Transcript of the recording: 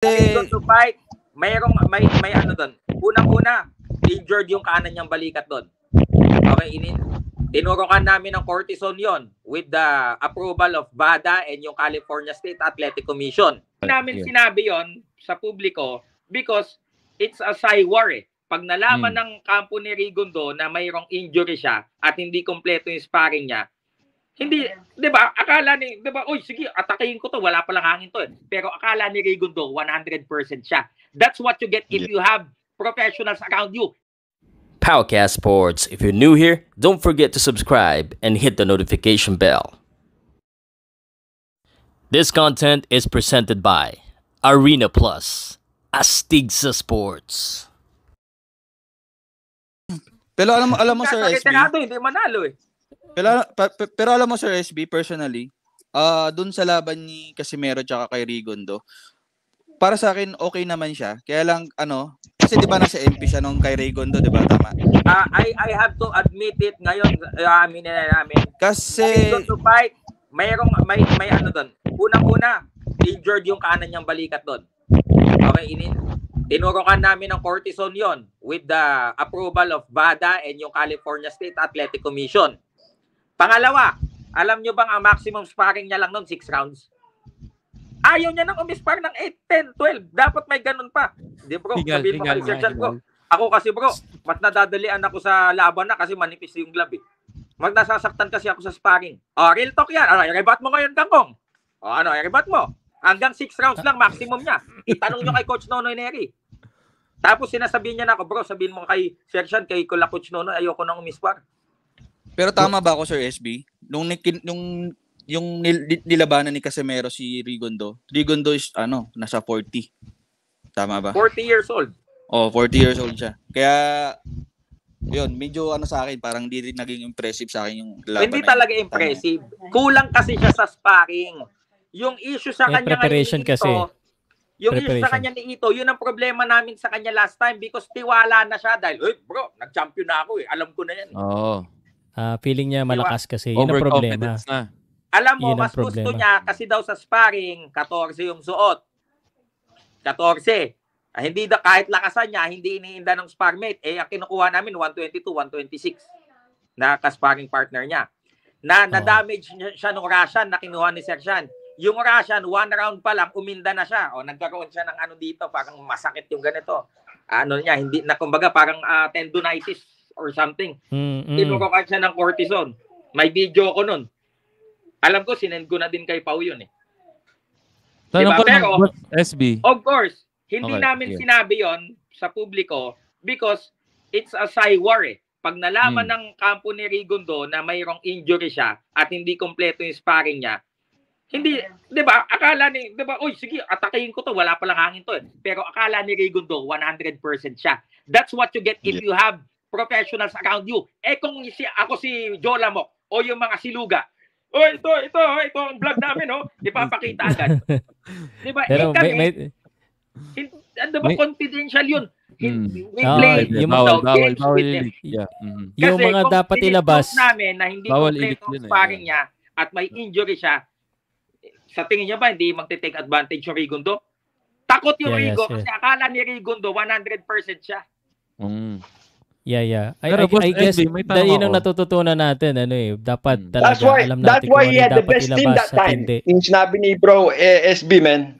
Reason to fight, may ano doon. Unang-una, injured yung kanan niyang balikat doon. Okay, tinurukan namin ng cortisone yon with the approval of BADA and yung California State Athletic Commission. Namin sinabi yon sa publiko because it's a war eh. Pag nalaman ng kampo ni Rigondo na mayroong injury siya at hindi kompleto yung sparring niya, hindi, 'di ba? Akala ni, 'di ba? Oy, sige, atakihin ko 'to, wala pa lang hangin 'to eh. Pero akala ni Rigondo 100% siya. That's what you get if you have professionals around you. Powercast Sports. If you're new here, don't forget to subscribe and hit the notification bell. This content is presented by Arena Plus, Astigsa Sports. Pero alam mo Sir SB, hindi manalo eh. Pero alam mo Sir SB, personally, dun sa laban ni Casimero tsaka kay Rigondo, para sa akin okay naman siya. Kaya lang kasi 'di ba nasa MP siya nung kay Rigondo, 'di ba tama? I have to admit it ngayon, aminin na namin. Kasi to fight, may ano doon. Unang-una, injured yung kanan niyang balikat doon. Okay, tinurukan namin ng cortisone yon with the approval of BADA and yung California State Athletic Commission. Pangalawa, alam nyo bang ang maximum sparring niya lang noon 6 rounds? Ayaw niya nang umispar ng 8, 10, 12. Dapat may ganun pa. Di bro, sabihin mo kay Sergeant ko. Ako kasi bro, mas nadadalian ako sa laban na kasi manipis yung glove eh. Mag nasasaktan kasi ako sa sparring. Real talk yan. I-rebat mo ngayon, Kangkong. I-rebat mo. Hanggang 6 rounds lang maximum niya. Itanong nyo kay Coach Nonoy Neri. Tapos sinasabihin niya na ako, bro, sabihin mo kay Sergeant, kay Coach Nonoy, ayoko nang umispar. Pero tama ba ako Sir SB? Nung nilabanan ni Casimero si Rigondo is nasa 40. Tama ba? 40 years old. 40 years old siya. Kaya yun, medyo sa akin, parang di rin naging impressive sa akin yung laban. Hindi talaga impressive. Kulang kasi siya sa sparring. Yung issue sa kanya preparation kasi. Yung issue sa kanya ni Ito, yun ang problema namin sa kanya last time because tiwala na siya dahil, bro, nag-champion na ako eh. Alam ko na yan. Feeling niya malakas kasi. Yun ang problema. Alam mo, mas gusto niya kasi daw sa sparring, 14 yung suot. 14. Hindi kahit lakasan niya, hindi iniinda ng sparmate. Ang kinukuha namin, 122, 126 na kasparring partner niya. Na-damage siya nung Russian na kinuha ni Sergeant. Yung Russian, 1 round pa lang, uminda na siya. Nagkaroon siya ng dito, parang masakit yung ganito. Hindi na, kumbaga, parang tendonitis or something. Tinurukan siya ng cortisone. May video ko nun. Alam ko, sinend ko na din kay Pau yun eh. Diba? Pero, SB. of course, hindi namin sinabi yon sa publiko because it's a war eh. Pag nalaman ng kampo ni Rigondo na mayroong injury siya at hindi kompleto yung sparring niya, hindi, 'di ba? Akala ni, 'di ba? Oy, sige, atakihin ko 'to, wala pa lang hangin 'to eh. Pero akala ni Rigondo 100% siya. That's what you get if you have professionals around you. Kung ako si Jolamok o yung mga siluga, ito ang vlog namin, ipapakita agad. 'Di ba? Confidential yun. We play bawal yung mga dapat ilabas namin na hindi kompleto ang sparring niya at may injury siya. Sa tingin niya ba hindi magte-take advantage yung Rigondo? Takot yung Rigo kasi akala ni Rigondo 100% siya. I guess yun ang natututunan natin Dapat talaga alam natin that's why he had the best team that time. Yung sinabi ni bro SB man,